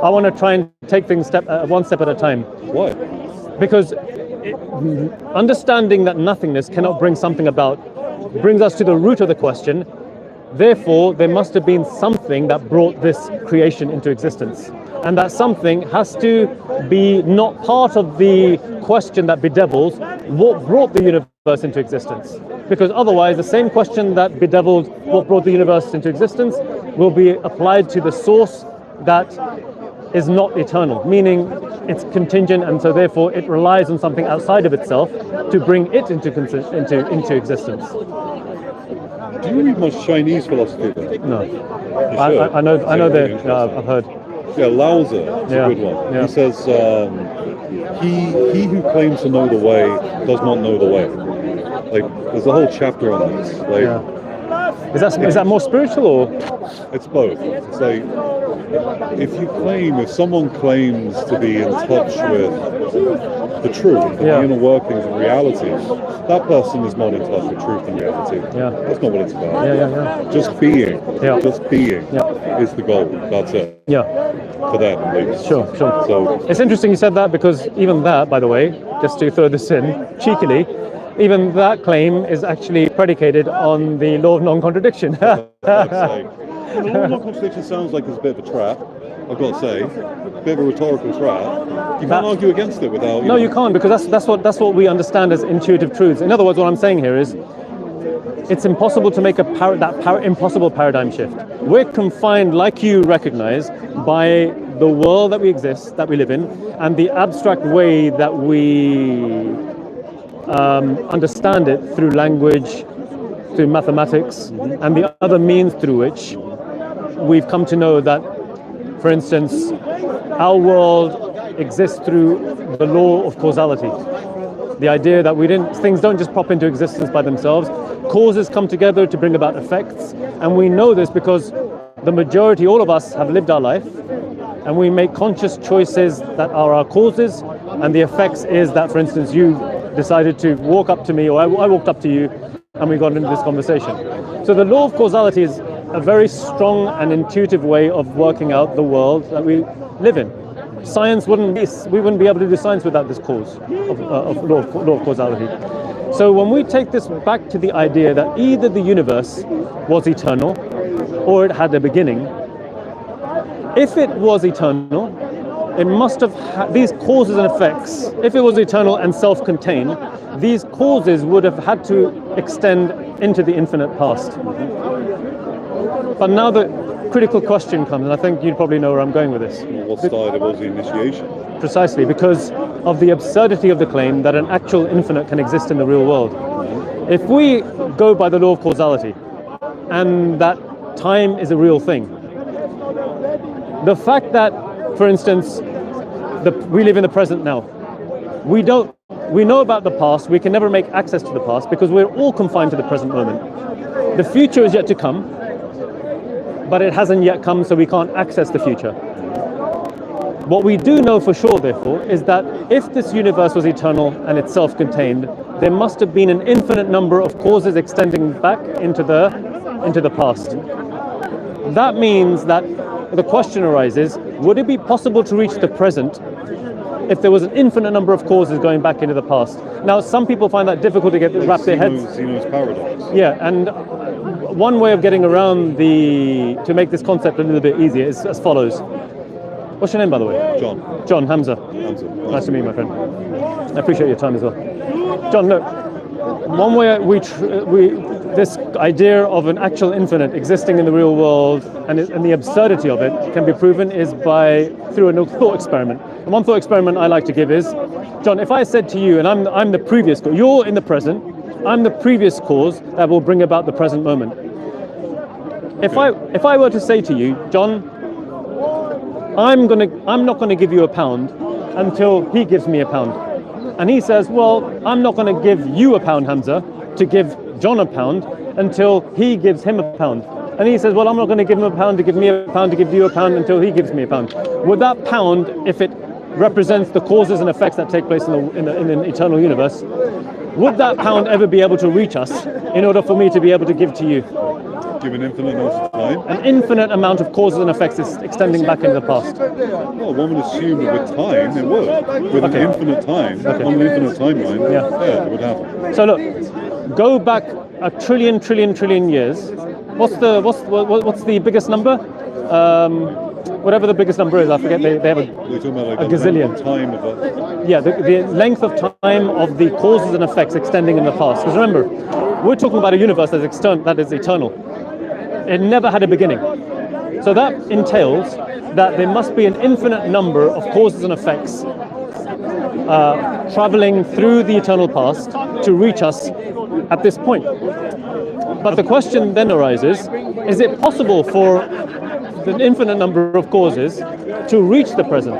I want to try and take things one step at a time. Why? Because understanding that nothingness cannot bring something about brings us to the root of the question. Therefore, there must have been something that brought this creation into existence. And that something has to be not part of the question that bedevils what brought the universe into existence. Because otherwise, the same question that bedeviled what brought the universe into existence will be applied to the source that is not eternal, meaning it's contingent, and so therefore it relies on something outside of itself to bring it into existence. Do you read much Chinese philosophy then? No. Sure? I know that. I've heard. Yeah, Lao Tzu is a good one. Yeah. He says, he who claims to know the way does not know the way. Like, there's a whole chapter on this. Like, is that more spiritual or? It's both. It's like, if someone claims to be in touch with the truth, the inner workings of reality, that person is not in touch with truth and reality. Yeah. That's not what it's about. Yeah. Just being. Yeah. Just being is the goal. That's it. Yeah. For them, at least. Sure. So it's interesting you said that, because even that, by the way, just to throw this in cheekily, even that claim is actually predicated on the law of non-contradiction. The law of non-contradiction sounds like it's a bit of a trap, I've got to say. A bit of a rhetorical trap. You can't argue against it without... No, you can't, because that's what we understand as intuitive truths. In other words, what I'm saying here is, it's impossible to make impossible paradigm shift. We're confined, like you recognize, by the world that we live in, and the abstract way that we understand it through language, through mathematics, and the other means through which we've come to know that, for instance, our world exists through the law of causality. The idea that things don't just pop into existence by themselves. Causes come together to bring about effects, and we know this because the majority, all of us, have lived our life, and we make conscious choices that are our causes, and the effects is that, for instance, you decided to walk up to me, or I walked up to you, and we got into this conversation. So the law of causality is a very strong and intuitive way of working out the world that we live in. Science we wouldn't be able to do science without this cause of law of causality. So when we take this back to the idea that either the universe was eternal or it had a beginning, if it was eternal, it must have had these causes and effects. If it was eternal and self-contained, these causes would have had to extend into the infinite past. But now the critical question comes, and I think you probably know where I'm going with this. What started was the initiation. Precisely, because of the absurdity of the claim that an actual infinite can exist in the real world. If we go by the law of causality, and that time is a real thing, the fact that, for instance, we live in the present now, we know about the past, we can never make access to the past because we're all confined to the present moment. The future is yet to come, but it hasn't yet come, so we can't access the future. What we do know for sure, therefore, is that if this universe was eternal and it's self-contained, there must have been an infinite number of causes extending back into the past. That means that the question arises, would it be possible to reach the present if there was an infinite number of causes going back into the past? Now, some people find that difficult to wrap their heads. Zeno's paradox. Yeah, and one way of getting around to make this concept a little bit easier is as follows. What's your name, by the way? John. John, Hamza. Hamza. Nice to meet you, my friend. I appreciate your time as well. John, look, one way this idea of an actual infinite existing in the real world and the absurdity of it can be proven is through a thought experiment. And one thought experiment I like to give is, John, if I said to you, and I'm the previous cause, you're in the present, I'm the previous cause that will bring about the present moment. If I were to say to you, John, I'm not gonna give you £1 until he gives me £1. And he says, well, I'm not gonna give you £1, Hamza, to give John £1 until he gives him £1. And he says, well, I'm not gonna give him £1 to give me £1 to give you £1 until he gives me £1. Would that £1, if it represents the causes and effects that take place in an eternal universe, would that £1 ever be able to reach us in order for me to be able to give to you? Given infinite amounts of time? An infinite amount of causes and effects is extending back into the past. Well, one would assume that with time it would. With an infinite time, on an infinite timeline, yeah, it would happen. So look, go back a trillion years. What's the biggest number? Whatever the biggest number is, I forget. They have We're talking about like a gazillion. Time of a... Yeah, the length of time of the causes and effects extending in the past. Because remember, we're talking about a universe that is eternal. It never had a beginning. So that entails that there must be an infinite number of causes and effects traveling through the eternal past to reach us at this point. But the question then arises, is it possible for an infinite number of causes to reach the present?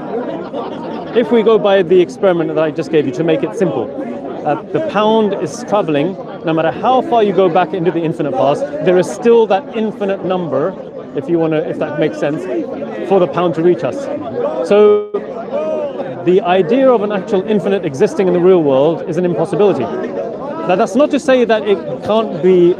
If we go by the experiment that I just gave you to make it simple, the pound is traveling, no matter how far you go back into the infinite past, there is still that infinite number, if that makes sense, for the pound to reach us. So the idea of an actual infinite existing in the real world is an impossibility. Now that's not to say that it can't be,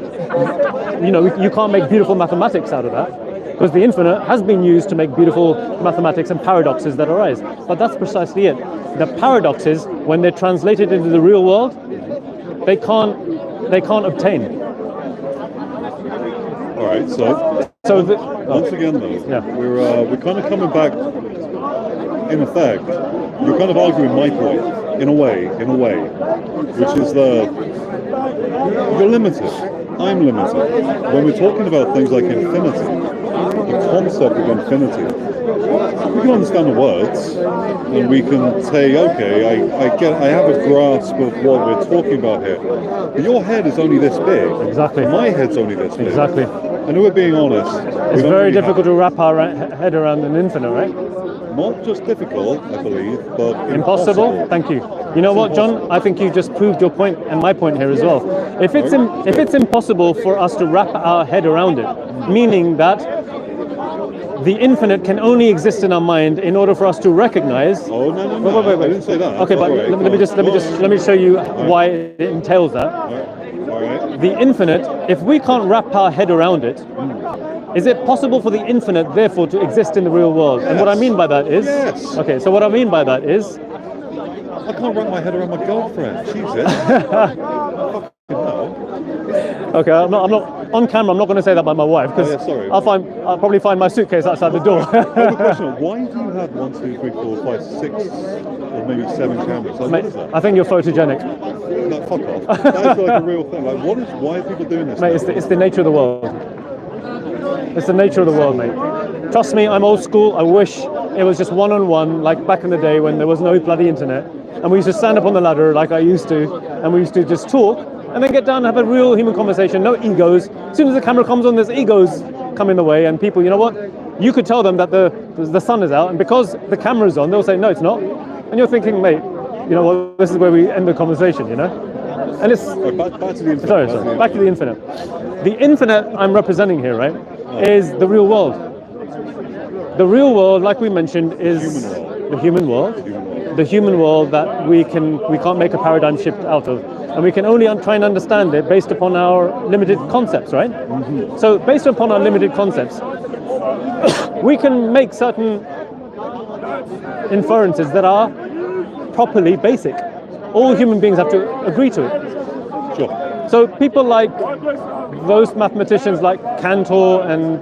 you can't make beautiful mathematics out of that, because the infinite has been used to make beautiful mathematics and paradoxes that arise. But that's precisely it. The paradoxes, when they're translated into the real world, they can't obtain. All right, so once again though, we're kind of coming back. In effect, you're kind of arguing my point in a way, which is you're limited. I'm limited. When we're talking about things like infinity, the concept of infinity, we can understand the words, and we can say, okay, I have a grasp of what we're talking about here. But your head is only this big. Exactly. My head's only this big. Exactly. And if we're being honest, it's very difficult to wrap our head around an infinite, right? Not just difficult, I believe, but impossible. Thank you. You know what, John? I think you just proved your point and my point here as well. If it's impossible for us to wrap our head around it, meaning that the infinite can only exist in our mind in order for us to recognize. Oh no! Wait. I didn't say that. Okay, but let me show you why it entails that. All right. The infinite, if we can't wrap our head around it, is it possible for the infinite, therefore, to exist in the real world? Yes. And what I mean by that is... Yes. Okay, so what I mean by that is... I can't wrap my head around my girlfriend. Jesus. Okay, I'm not on camera. I'm not going to say that about my wife because sorry. I'll probably find my suitcase outside the door. I have a question. Why do you have 1, 2, 3, 4, 5, 6, or maybe 7 cameras? Like, mate, what is that? I think you're photogenic. No, fuck off. That's like a real thing. Like, why are people doing this? Mate, it's the nature of the world. It's the nature of the world, mate. Trust me, I'm old school. I wish it was just one-on-one, like back in the day when there was no bloody internet, and we used to stand up on the ladder like I used to, and we used to just talk, and then get down and have a real human conversation, no egos. As soon as the camera comes on, there's egos come in the way, and people, you know what? You could tell them that the sun is out, and because the camera's on, they'll say, no, it's not. And you're thinking, mate, you know what? This is where we end the conversation, you know? And it's... Back to the infinite. Sorry, back to the infinite. The infinite I'm representing here, right, is the real world. The real world, like we mentioned, is the human world. The human world that we can't make a paradigm shift out of. And we can only try and understand it based upon our limited concepts, right? Mm-hmm. So based upon our limited concepts, we can make certain inferences that are properly basic. All human beings have to agree to it. Sure. So people like those mathematicians like Cantor and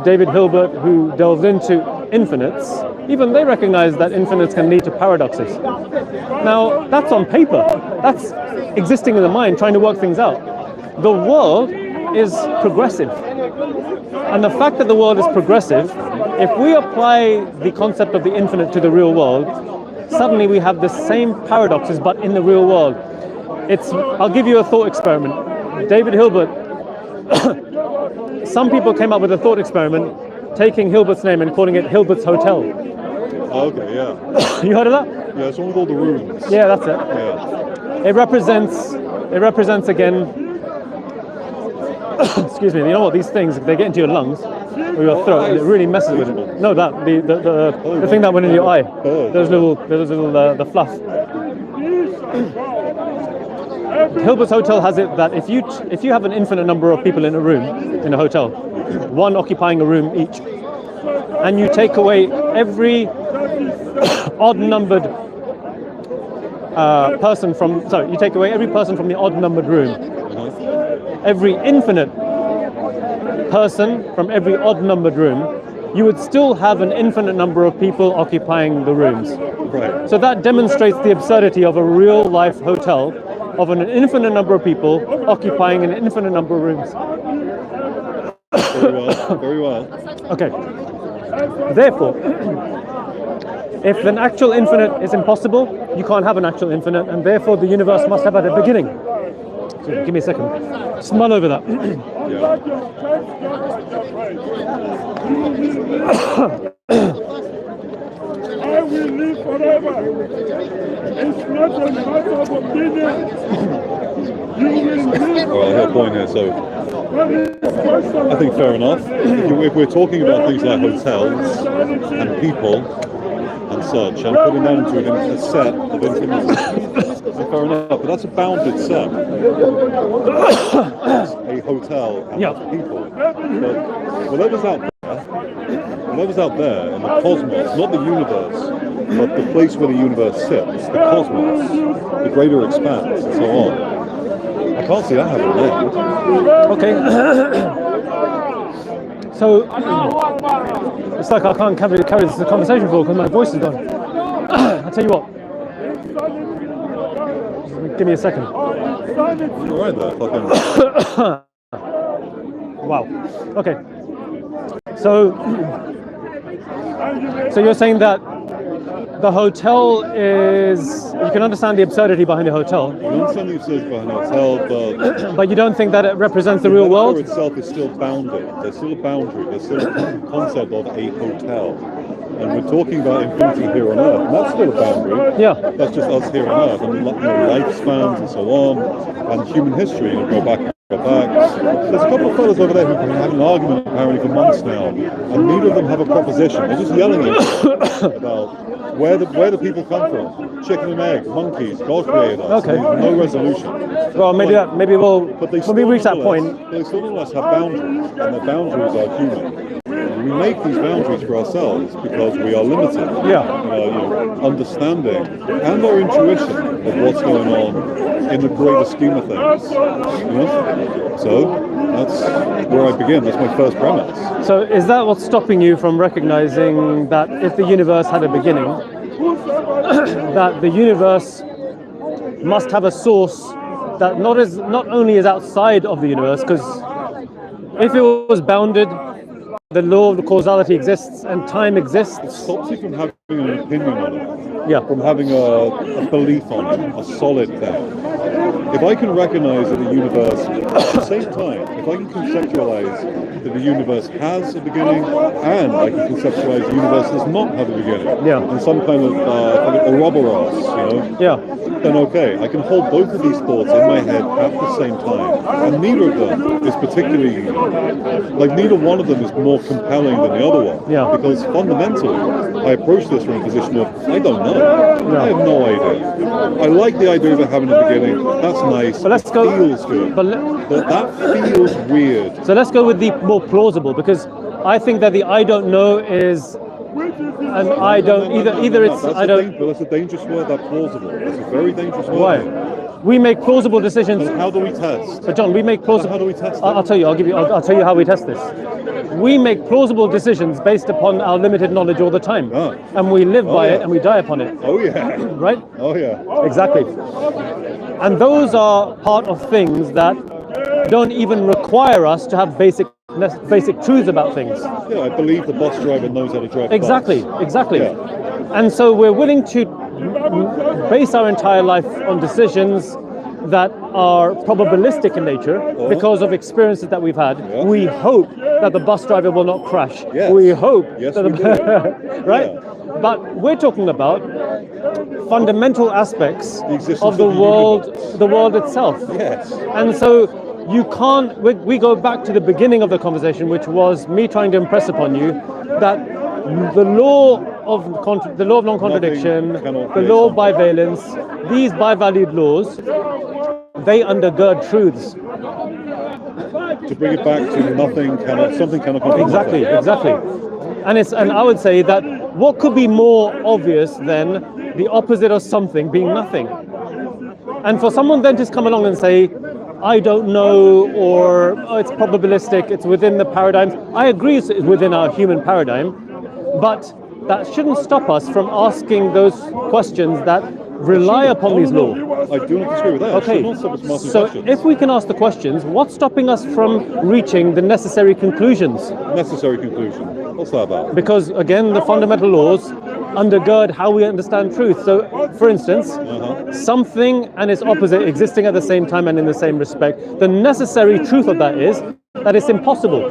David Hilbert, who delved into infinites, even they recognize that infinites can lead to paradoxes. Now, that's on paper. That's existing in the mind, trying to work things out. The world is progressive. And the fact that the world is progressive, if we apply the concept of the infinite to the real world, suddenly we have the same paradoxes, but in the real world. I'll give you a thought experiment. David Hilbert, some people came up with a thought experiment, taking Hilbert's name and calling it Hilbert's Hotel. Okay, yeah. You heard of that? Yeah, it's one with all the rooms. Yeah, that's it. Yeah. It represents again, excuse me, you know what, these things, if they get into your lungs or your throat, it really messes with it. No, the thing that went in your eye. Those little the fluff. Hilbert's Hotel has it that if you have an infinite number of people in a room in a hotel, one occupying a room each, and you take away every odd-numbered person from the odd-numbered room, every infinite person from every odd-numbered room, you would still have an infinite number of people occupying the rooms. Right. So that demonstrates the absurdity of a real-life hotel, of an infinite number of people occupying an infinite number of rooms. Very well. Very well. Okay. Therefore, if an actual infinite is impossible, you can't have an actual infinite, and therefore the universe must have had a beginning. So, give me a second. Just mull over that. Yeah. I will live forever. It's not a matter of opinion. You will live Well, I hear a point here. So I think fair enough. If we're talking about things like hotels and people and such, and putting that into a set of infinite, fair enough. But that's a bounded set. That's a hotel and that's people. But whatever's out there in the cosmos, not the universe, but the place where the universe sits, the cosmos, the greater expanse, and so on. I can't see that happening. Okay. So it's like I can't carry this conversation forward because my voice is gone. I'll tell you what. Give me a second. All right there, fucking. Wow. Okay. So you're saying that the hotel is, you can understand the absurdity behind the hotel. I understand the absurdity behind a hotel, but But you don't think that it represents the real metaphor world? itself is still bounded. There's still a boundary. There's still a concept of a hotel. And we're talking about infinity here on Earth, and that's still a boundary. Yeah. That's just us here on Earth, and lifespans and so on, and human history. Go back. There's a couple of fellas over there who've been having an argument apparently for months now, and neither of them have a proposition. They're just yelling at each other about where the people come from. Chicken and egg, monkeys, God created us. Okay. There's no resolution. Well, maybe when we reach that point. They still nonetheless have boundaries, and the boundaries are human. We make these boundaries for ourselves because we are limited. Yeah. Understanding and our intuition of what's going on in the greater scheme of things. So that's where I begin. That's my first premise. So is that what's stopping you from recognizing that if the universe had a beginning, that the universe must have a source that not only is outside of the universe, because if it was bounded, the law of the causality exists and time exists. It stops you from having an opinion on it. Yeah. From having a belief on it, a solid thing. If I can recognize that the universe, at the same time, if I can conceptualize that the universe has a beginning, and I can conceptualize the universe does not have a beginning, in some kind of ouroboros, then okay, I can hold both of these thoughts in my head at the same time, and neither of them is particularly, neither one of them is more compelling than the other one, because fundamentally, I approach this from a position of, I don't know, I have no idea. I like the idea of it having a beginning, that's nice, but let's go, feels good, but that feels weird. So let's go with the more plausible, because I think that the I don't know is an I don't, either it's I don't. But that's a dangerous word, that plausible. That's a very dangerous word. Why? We make plausible decisions. But how do we test? But John, we make plausible. How do we test? I'll tell you. I'll tell you how we test this. We make plausible decisions based upon our limited knowledge all the time, and we live by it and we die upon it. Oh yeah. Right? Oh yeah. Exactly. And those are part of things that don't even require us to have basic truths about things. Yeah, I believe the bus driver knows how to drive. Exactly. Yeah. And so we're willing to base our entire life on decisions that are probabilistic in nature because of experiences that we've had. Yeah. We hope that the bus driver will not crash. Yes. We hope Yes, that we do. right? Yeah. But we're talking about fundamental aspects existence of the of the world itself. Yes. And so you can't, we go back to the beginning of the conversation, which was me trying to impress upon you that the law of non-contradiction, Nothing cannot the be law of something. bivalence, these bivalued laws, they undergird truths. To bring it back to something cannot come from Exactly, nothing. exactly. And I would say that what could be more obvious than the opposite of something being nothing? And for someone then to come along and say, I don't know, or oh, it's probabilistic, it's within the paradigms. I agree it's within our human paradigm, but that shouldn't stop us from asking those questions that rely upon these laws. I do not disagree with that. Okay, Should not stop us from asking so questions. if we can ask the questions, what's stopping us from reaching the necessary conclusions? Necessary conclusion. What's that about? Because again, the fundamental laws undergird how we understand truth. So, for instance, something and its opposite existing at the same time and in the same respect, the necessary truth of that is that it's impossible.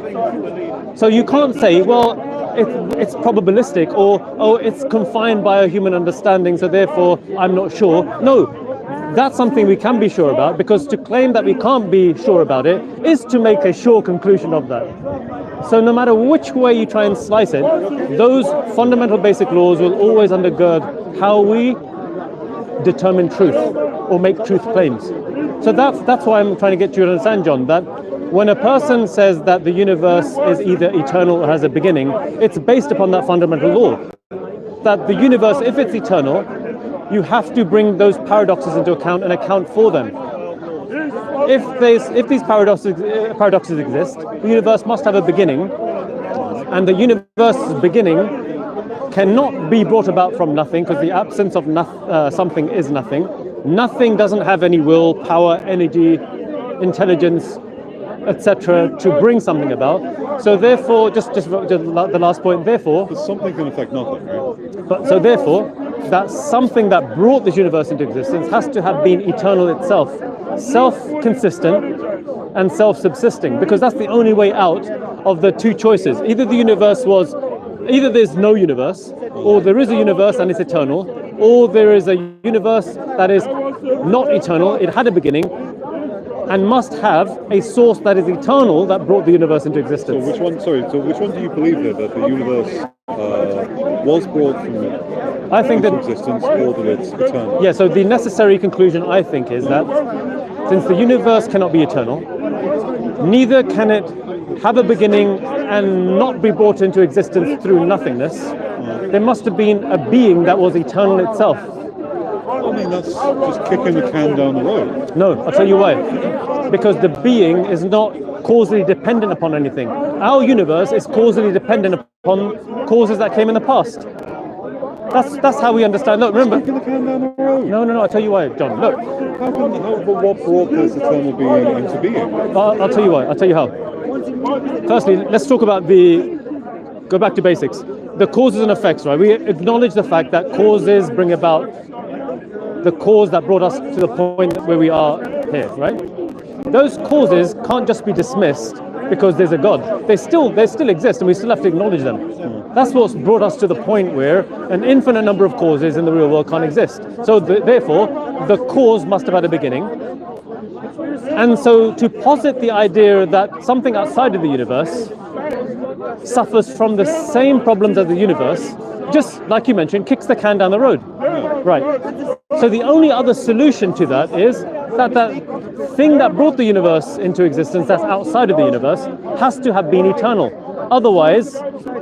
So you can't say, well, it's probabilistic, or oh, it's confined by a human understanding, so therefore I'm not sure. No, that's something we can be sure about, because to claim that we can't be sure about it is to make a sure conclusion of that. So no matter which way you try and slice it, those fundamental basic laws will always undergird how we determine truth or make truth claims. So that's why I'm trying to get you to understand, John, that when a person says that the universe is either eternal or has a beginning, it's based upon that fundamental law. That the universe, if it's eternal, you have to bring those paradoxes into account and account for them. If these paradoxes exist, the universe must have a beginning, and the universe's beginning cannot be brought about from nothing, because the absence of something is nothing. Nothing doesn't have any will, power, energy, intelligence, etc. to bring something about. So therefore, just the last point, therefore, But something can affect nothing, right? so therefore, that something that brought this universe into existence has to have been eternal itself, self-consistent and self-subsisting, because that's the only way out of the two choices. Either there's no universe, or there is a universe and it's eternal, or there is a universe that is not eternal, it had a beginning, and must have a source that is eternal that brought the universe into So existence. which one do you believe then, that the universe was brought from I think into that, existence, or that it's eternal? yeah, so the necessary conclusion, I think, is that since the universe cannot be eternal, neither can it have a beginning and not be brought into existence through nothingness. There must have been a being that was eternal itself. I mean, that's just kicking the can down the road. No, I'll tell you why. Because the being is not causally dependent upon anything. Our universe is causally dependent upon causes that came in the past. That's how we understand. Look, remember. Kicking the can down the road. No, I'll tell you why, John. Look, What brought this eternal being into being? I'll tell you why. I'll tell you how. Firstly, let's talk about go back to basics. The causes and effects, right? We acknowledge the fact that causes bring about the cause that brought us to the point where we are here, right? Those causes can't just be dismissed because there's a God. They still exist, and we still have to acknowledge them. That's what's brought us to the point where an infinite number of causes in the real world can't exist. So therefore, the cause must have had a beginning. And so to posit the idea that something outside of the universe suffers from the same problems as the universe, just like you mentioned, kicks the can down the road. Right. So the only other solution to that is that thing that brought the universe into existence that's outside of the universe has to have been eternal. Otherwise,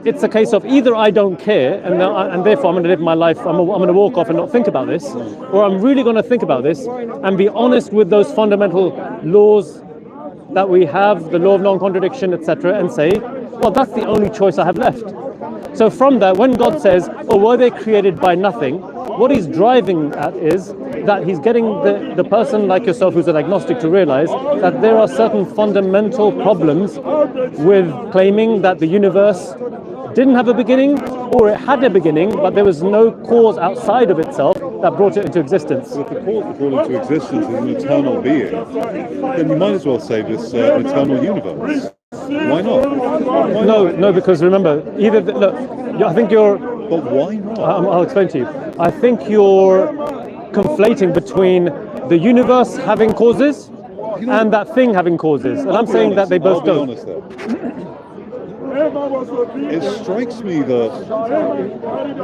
it's a case of either I don't care and therefore I'm going to live my life, I'm going to walk off and not think about this, or I'm really going to think about this and be honest with those fundamental laws that we have, the law of non-contradiction, etc., and say, well, that's the only choice I have left. So from that, when God says, oh, were they created by nothing, what he's driving at is that he's getting the person like yourself who's an agnostic to realize that there are certain fundamental problems with claiming that the universe didn't have a beginning, or it had a beginning, but there was no cause outside of itself that brought it into existence. If the cause that brought into existence is an eternal being, then you might as well say this an eternal universe. Why not? Why not? No, because remember, look, I think you're. But why not? I'll explain to you. I think you're conflating between the universe having causes and that thing having causes, and I'm saying that they both don't. I'll be honest there. it strikes me that,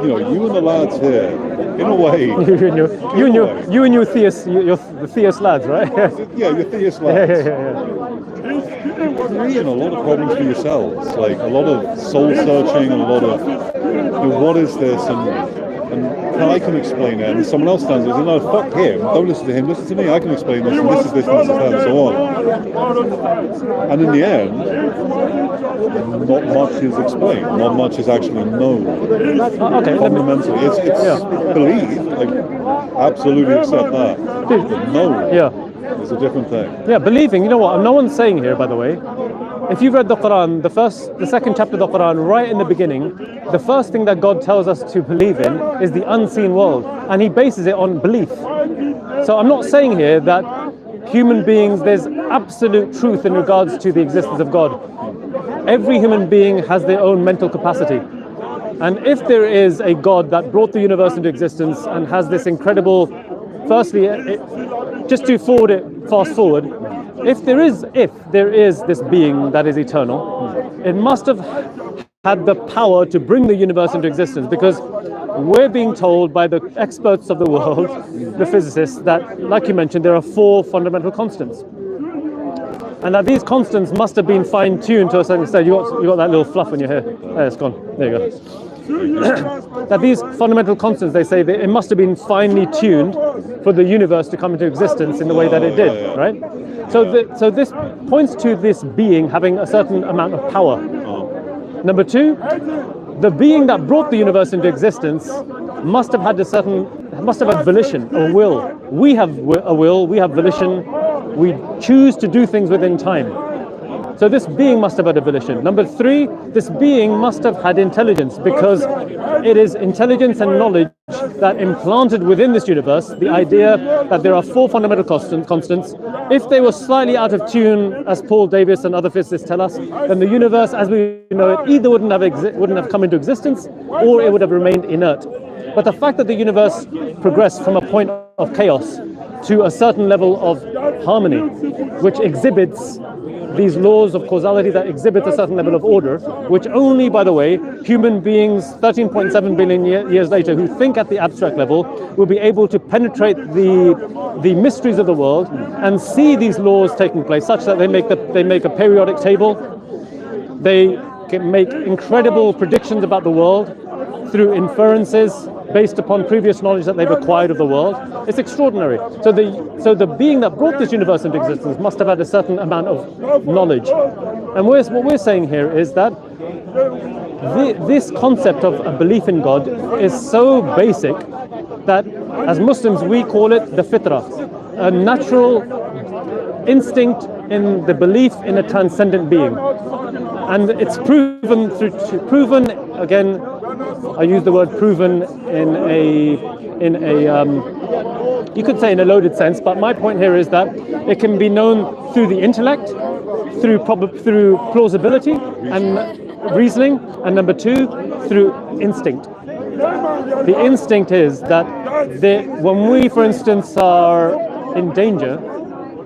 you and the lads here, in a way, you and your theist, the theist lads, right? yeah, you're theist lads. Creating a lot of problems for yourselves, like a lot of soul searching, and a lot of what is this, and I can explain it, and someone else stands there and says, no, fuck him, don't listen to him, listen to me, I can explain this, and this is this, and this is that, and so on. And in the end, not much is explained, not much is actually known. Okay, fundamentally, it's believed, like, absolutely accept that. But no. It's a different thing. Yeah, believing, you know what, no one's saying here, by the way, if you've read the Quran, the second chapter of the Quran, right in the beginning, the first thing that God tells us to believe in is the unseen world, and he bases it on belief. So I'm not saying here that human beings, there's absolute truth in regards to the existence of God. Every human being has their own mental capacity. And if there is a God that brought the universe into existence and has this incredible, firstly, just to fast forward, if there is this being that is eternal, it must have had the power to bring the universe into existence, because we're being told by the experts of the world, the physicists, that, like you mentioned, there are 4 fundamental constants. And that these constants must have been fine-tuned to a certain extent. You got that little fluff in your hair. There, it's gone. There you go. That these fundamental constants, they say, that it must have been finely tuned for the universe to come into existence in the way that it did, right? So this points to this being having a certain amount of power. Number 2, the being that brought the universe into existence must have had volition, a will. We have a will, we have volition, we choose to do things within time. So this being must have had a volition. Number 3, this being must have had intelligence, because it is intelligence and knowledge that implanted within this universe the idea that there are 4 fundamental constants. If they were slightly out of tune, as Paul Davies and other physicists tell us, then the universe as we know it either wouldn't have come into existence, or it would have remained inert. But the fact that the universe progressed from a point of chaos to a certain level of harmony, which exhibits these laws of causality that exhibit a certain level of order, which only, by the way, human beings 13.7 billion years later who think at the abstract level will be able to penetrate the mysteries of the world and see these laws taking place, such that they make a periodic table, they can make incredible predictions about the world through inferences based upon previous knowledge that they've acquired of the world. It's extraordinary. So the being that brought this universe into existence must have had a certain amount of knowledge. And what we're saying here is that this concept of a belief in God is so basic that as Muslims we call it the fitrah, a natural instinct in the belief in a transcendent being. And it's proven again, I use the word proven in a you could say in a loaded sense, but my point here is that it can be known through the intellect, through plausibility and reasoning, and number 2, through instinct. The instinct is that when we, for instance, are in danger,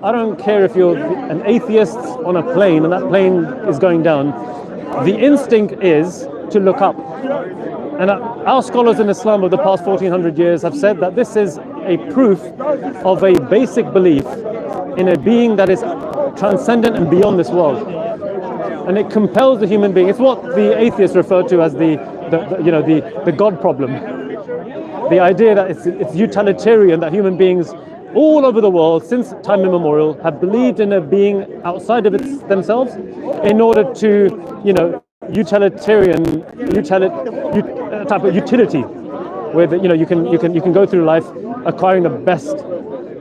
I don't care if you're an atheist on a plane and that plane is going down, the instinct is to look up. And our scholars in Islam of the past 1400 years have said that this is a proof of a basic belief in a being that is transcendent and beyond this world. And it compels the human being. It's what the atheists refer to as the God problem. The idea that it's utilitarian, that human beings all over the world since time immemorial have believed in a being outside of themselves in order to, utilitarian type of utility, where you can go through life acquiring the best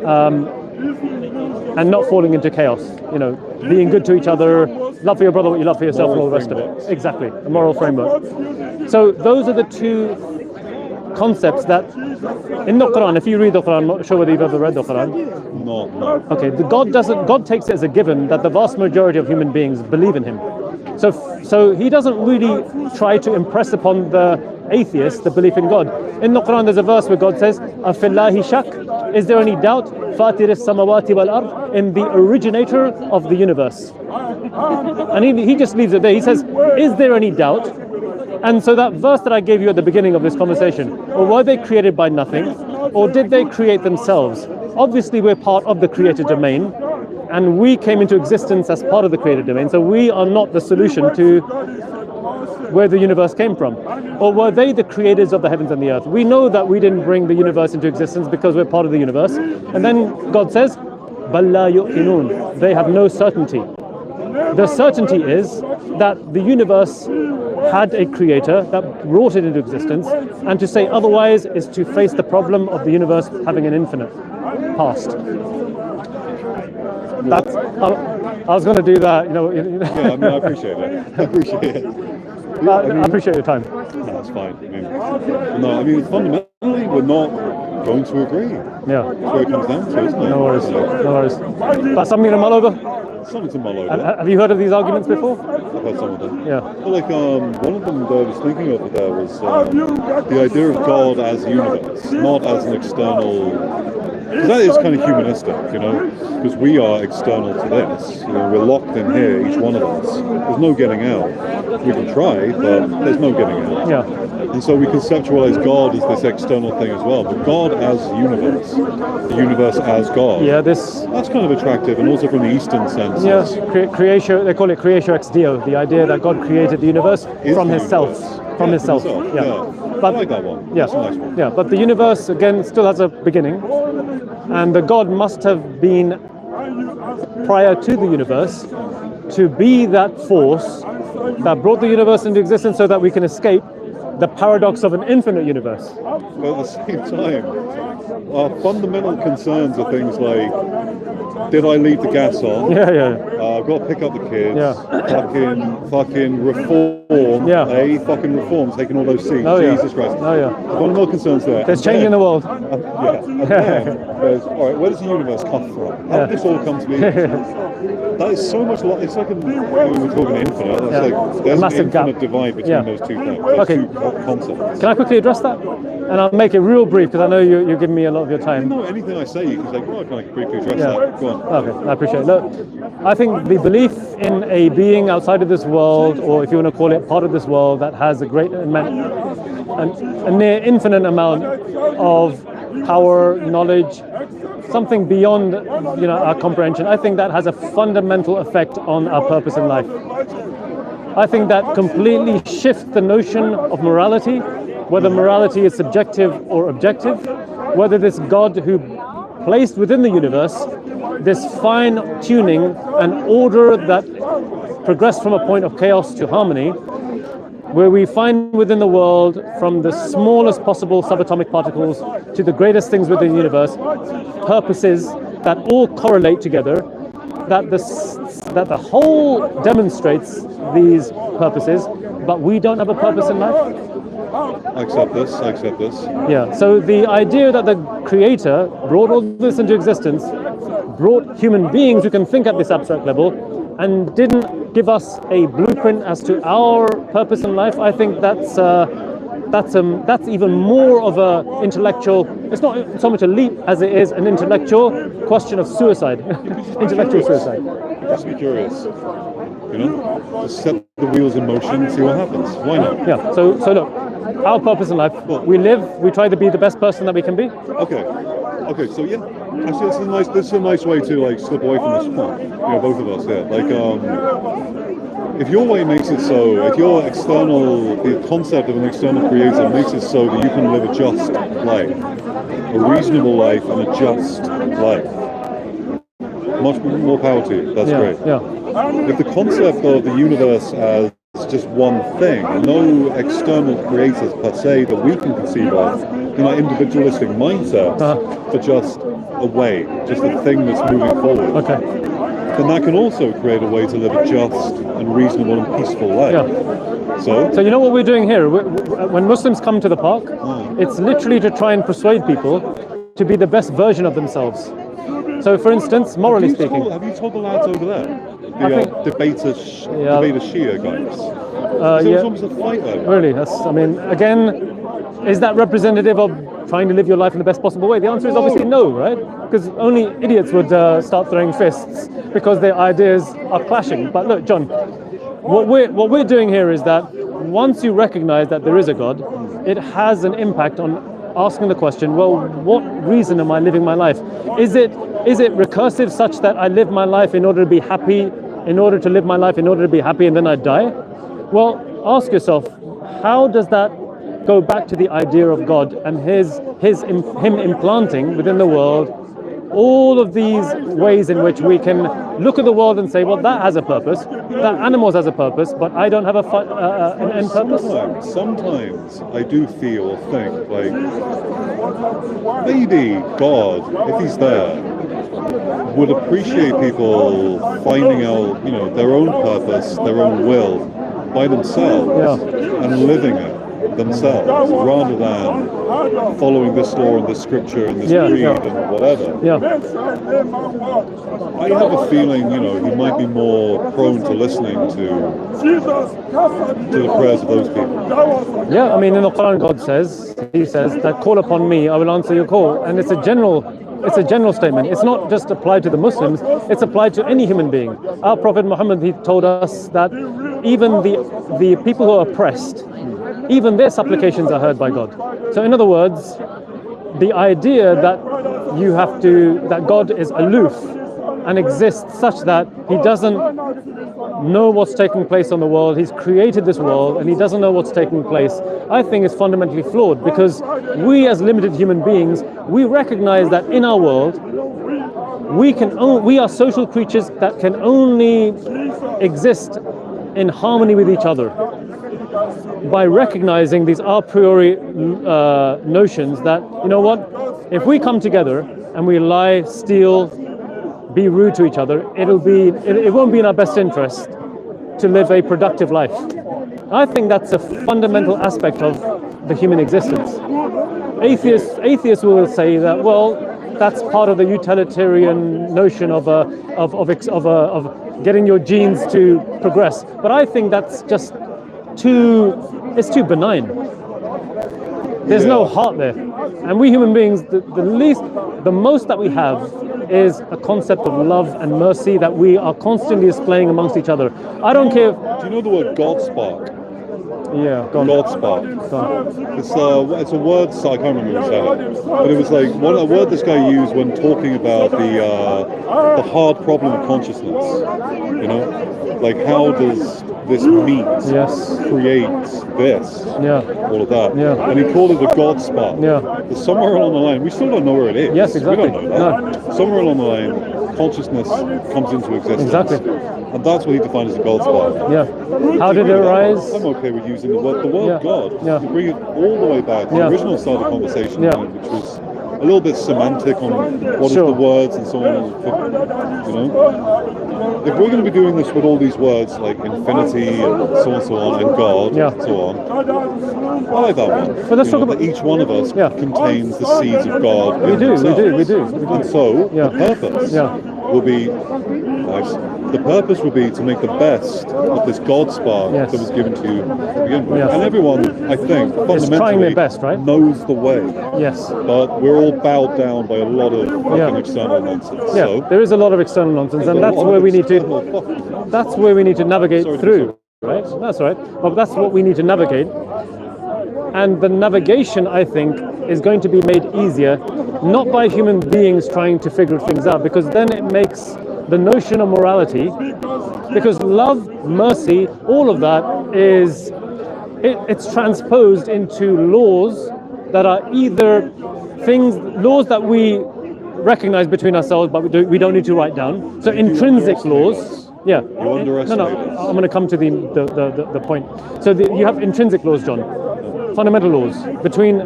and not falling into chaos. Being good to each other, love for your brother what you love for yourself, and all the rest of it. Exactly, a moral framework. So those are the 2 concepts that in the Quran, if you read the Quran, I'm not sure whether you've ever read the Quran. No. Okay, God takes it as a given that the vast majority of human beings believe in him. So he doesn't really try to impress upon the atheist the belief in God. In the Quran there's a verse where God says, "Afillahi shak?" Is there any doubt? فَاطِرِ السَّمَوَاتِ وَالْأَرْضِ, in the originator of the universe. And he just leaves it there. He says, is there any doubt? And so that verse that I gave you at the beginning of this conversation, or were they created by nothing, or did they create themselves? Obviously, we're part of the created domain, and we came into existence as part of the created domain, so we are not the solution to where the universe came from. Or were they the creators of the heavens and the earth? We know that we didn't bring the universe into existence because we're part of the universe. And then God says, بَلْ لَا يُؤْمِنُونَ, they have no certainty. The certainty is that the universe had a creator that brought it into existence, and to say otherwise is to face the problem of the universe having an infinite past. That's, I was going to do that, Yeah, I mean, I appreciate it. I appreciate it. I appreciate your time. No, it's fine. I mean, fundamentally, we're not going to agree. Yeah. That's where it comes down to, isn't it? No worries. No worries. That's something to mull over. Something to mull over. Have you heard of these arguments before? I've heard some of them. Yeah. Well, like one of them that I was thinking of there was the idea of God as a universe, not as an external. Because that is kind of humanistic, you know, because we are external to this. You know, we're locked in here, each one of us. There's no getting out. We can try, but there's no getting out. Yeah. And so we conceptualize God as this external thing as well. But God as universe, the universe as God. Yeah, that's kind of attractive, and also from the Eastern sense. Yes, creatio. They call it creatio ex Deo. The idea that God created the universe from Himself. From Himself. Yeah. But I like that one. Yeah. That's a nice one. Yeah. But the universe again still has a beginning, and the God must have been prior to the universe to be that force that brought the universe into existence, so that we can escape the paradox of an infinite universe. But at the same time, our fundamental concerns are things like, did I leave the gas on? Yeah. I've got to pick up the kids. Yeah. Fucking reform. Yeah. Fucking reform, taking all those seats. Oh, yeah. Jesus Christ. Oh, yeah. Fundamental concerns there. There's change in the world. Yeah. And then there's, all right, where does the universe come from? How did this all come to be? That is so much. It's like when we're talking infinite. That's like there's an infinite divide between those two things. Those two concepts. Can I quickly address that? And I'll make it real brief because I know you're giving me a lot of your time. No, anything I say, you can say, "Oh, can I briefly address that?" Go on. Okay, I appreciate it. Look, I think the belief in a being outside of this world, or if you want to call it part of this world, that has a great a near infinite amount of power, knowledge, something beyond our comprehension. I think that has a fundamental effect on our purpose in life. I think that completely shifts the notion of morality, whether morality is subjective or objective, whether this God who placed within the universe this fine tuning and order that progressed from a point of chaos to harmony, where we find within the world, from the smallest possible subatomic particles to the greatest things within the universe, purposes that all correlate together, that the whole demonstrates these purposes, but we don't have a purpose in life. I accept this. Yeah, so the idea that the Creator brought all this into existence, brought human beings who can think at this abstract level, and didn't give us a blueprint as to our purpose in life, I think that's even more of a intellectual. It's not so much a leap as it is an intellectual question of suicide, intellectual suicide. Just be curious, just set the wheels in motion and see what happens. Why not? Yeah. So look, our purpose in life: we live, we try to be the best person that we can be. Okay. So yeah, actually, this is a nice way to slip away from this point. Both of us. Yeah. If your way makes it so, if your the concept of an external creator makes it so that you can live a just life, a reasonable life, and a just life, much more power to you. That's great. Yeah. If the concept of the universe as just one thing, no external creators per se that we can conceive of in our individualistic mindset, for just a way, just a thing that's moving forward. Okay. Then that can also create a way to live a just and reasonable and peaceful life. Yeah. So you know what we're doing here? When Muslims come to the park, it's literally to try and persuade people to be the best version of themselves. So, for instance, morally speaking, have you told the lads over there, the debater Shia guys? It was almost a fight there. Really? Again, is that representative of trying to live your life in the best possible way? The answer is obviously no, right? Because only idiots would start throwing fists because their ideas are clashing. But look, John, what we're doing here is that once you recognize that there is a God, it has an impact on asking the question, well, what reason am I living my life? Is it recursive such that I live my life in order to be happy, in order to live my life in order to be happy and then I die? Well, ask yourself, how does that go back to the idea of God and him implanting within the world all of these ways in which we can look at the world and say, well, that has a purpose, that animals has a purpose, but I don't have an end purpose? Sometimes I do feel or think like maybe God, if he's there, would appreciate people finding out, their own purpose, their own will by themselves and living it themselves rather than following this law and this scripture and this creed and whatever. I have a feeling, he might be more prone to listening to the prayers of those people. Yeah, I mean, in the Quran, He says that call upon me, I will answer your call, and it's a general statement. It's not just applied to the Muslims, it's applied to any human being. Our Prophet Muhammad, he told us that even the people who are oppressed, even their supplications are heard by God. So in other words, the idea that that God is aloof and exists such that he doesn't know what's taking place on the world, he's created this world and he doesn't know what's taking place, I think is fundamentally flawed, because we as limited human beings, we recognize that in our world, we are social creatures that can only exist in harmony with each other by recognizing these a priori notions that, if we come together and we lie, steal, be rude to each other, it won't be in our best interest to live a productive life. I think that's a fundamental aspect of the human existence. Atheists will say that, well, that's part of the utilitarian notion of getting your genes to progress. But I think that's just too benign. There's no heart there. And we human beings, the most that we have is a concept of love and mercy that we are constantly displaying amongst each other. I don't care. Do you know the word God spark? Yeah, God spark. It's a word, I can't remember who said it, but it was like a word this guy used when talking about the hard problem of consciousness. Like how does this meat create this? All of that. And he called it the God spark. But somewhere along the line, we still don't know where it is. Yes, exactly. We don't know that. Somewhere along the line, consciousness comes into existence. Exactly. And that's what he defined as the God spark. How did it arise? I'm okay with using the word God. To bring it all the way back to the original start of the conversation, which was a little bit semantic on what is the words and so on. If we're going to be doing this with all these words like infinity and so on and God and so on, I like that one. But let's talk about each one of us contains the seeds of God. We do. And so the purpose will be the purpose will be to make the best of this God spark that was given to you to begin with. And everyone, I think, fundamentally trying their best, right? knows the way. Yes. But we're all bowed down by a lot of fucking external nonsense. Yeah, so, there is a lot of external nonsense, and that's where we need to navigate through. Right? That's right. Well, that's what we need to navigate. And the navigation, I think, is going to be made easier, not by human beings trying to figure things out, because then it makes the notion of morality, because love, mercy, all of that it's transposed into laws that are either laws that we recognize between ourselves, but we don't need to write down. So intrinsic laws. Yeah. You underestimate No. I'm going to come to the point. So you have intrinsic laws, John. Fundamental laws between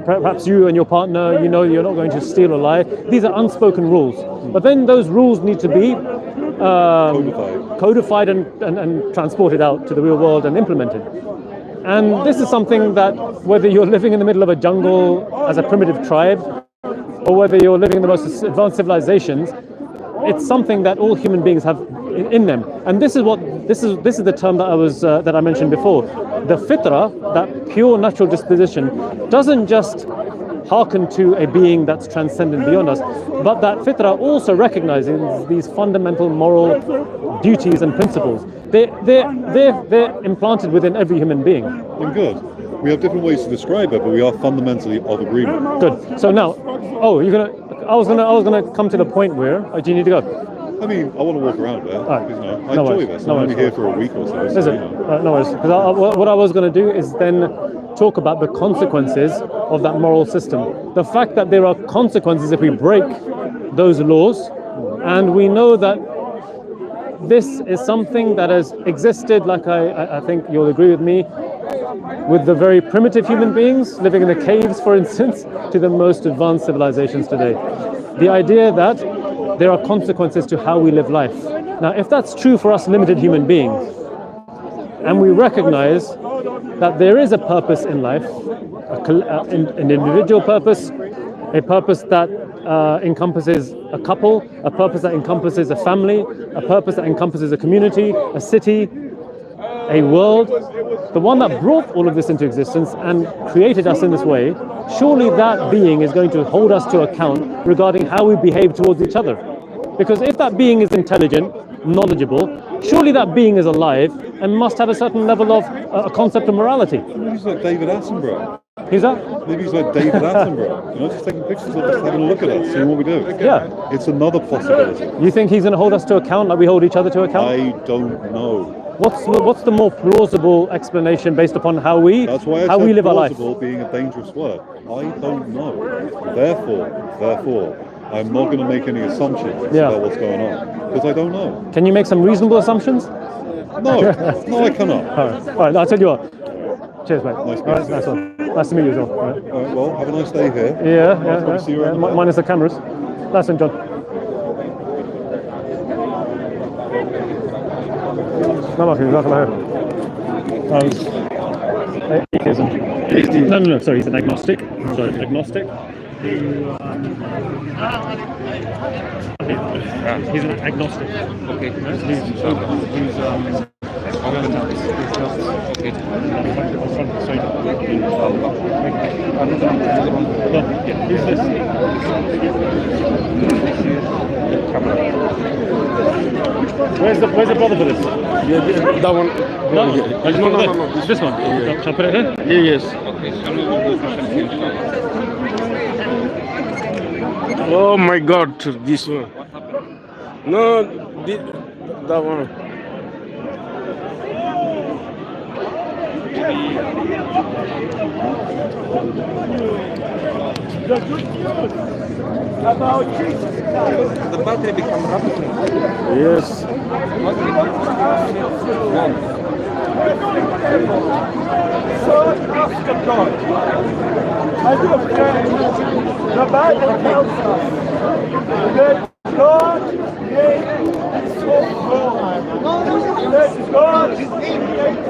perhaps you and your partner. You're not going to steal or lie. These are unspoken rules. But then those rules need to be codified and transported out to the real world and implemented. And this is something that, whether you're living in the middle of a jungle as a primitive tribe, or whether you're living in the most advanced civilizations, it's something that all human beings have in them. And this is the term that I mentioned before. The fitra, that pure natural disposition, doesn't just hearken to a being that's transcendent beyond us, but that fitrah also recognizes these fundamental moral duties and principles. They're implanted within every human being. And good. We have different ways to describe it, but we are fundamentally of agreement. Good. So now, I was gonna come to the point where do you need to go? I mean, I want to walk around there. Right. You know, I No enjoy worries. this. No I'm only worries. here for a week or so. Is so, it? you know. No worries. Because what I was going to do is then talk about the consequences of that moral system. The fact that there are consequences if we break those laws, and we know that this is something that has existed, like I think you'll agree with me, with the very primitive human beings living in the caves, for instance, to the most advanced civilizations today. The idea that there are consequences to how we live life. Now, if that's true for us limited human beings, and we recognize that there is a purpose in life, an individual purpose, a purpose that encompasses a couple, a purpose that encompasses a family, a purpose that encompasses a community, a city, a world, the one that brought all of this into existence and created us in this way, surely that being is going to hold us to account regarding how we behave towards each other. Because if that being is intelligent, knowledgeable, surely that being is alive and must have a certain level of a concept of morality. Maybe he's like David Attenborough. Who's that? Maybe he's like David Attenborough. You know, just taking pictures of us, having a look at us, seeing what we do. Yeah. It's another possibility. You think he's going to hold us to account like we hold each other to account? I don't know. What's the more plausible explanation based upon how we That's why I how said we live our life? plausible being a dangerous word. I don't know. Therefore, I'm not going to make any assumptions about what's going on because I don't know. Can you make some reasonable assumptions? No, I cannot. All right, I'll tell you what. Cheers, mate. Nice All right, nice one. Nice to meet you as well. All right. All right, well, have a nice day here. Yeah. See you around the back. Minus the cameras. Nice one, John. Atheism. No, sorry, he's an agnostic. Sorry, agnostic. He's an agnostic. Okay. Where's the brother for this? That one. No. This one. Shall I put it here? Yes. Oh my God, this one. No, that one. The good news about Jesus Christ. The battery becomes rapid. Yes. So ask of God. As you have said, the Bible tells us that God made so wrong. That God created the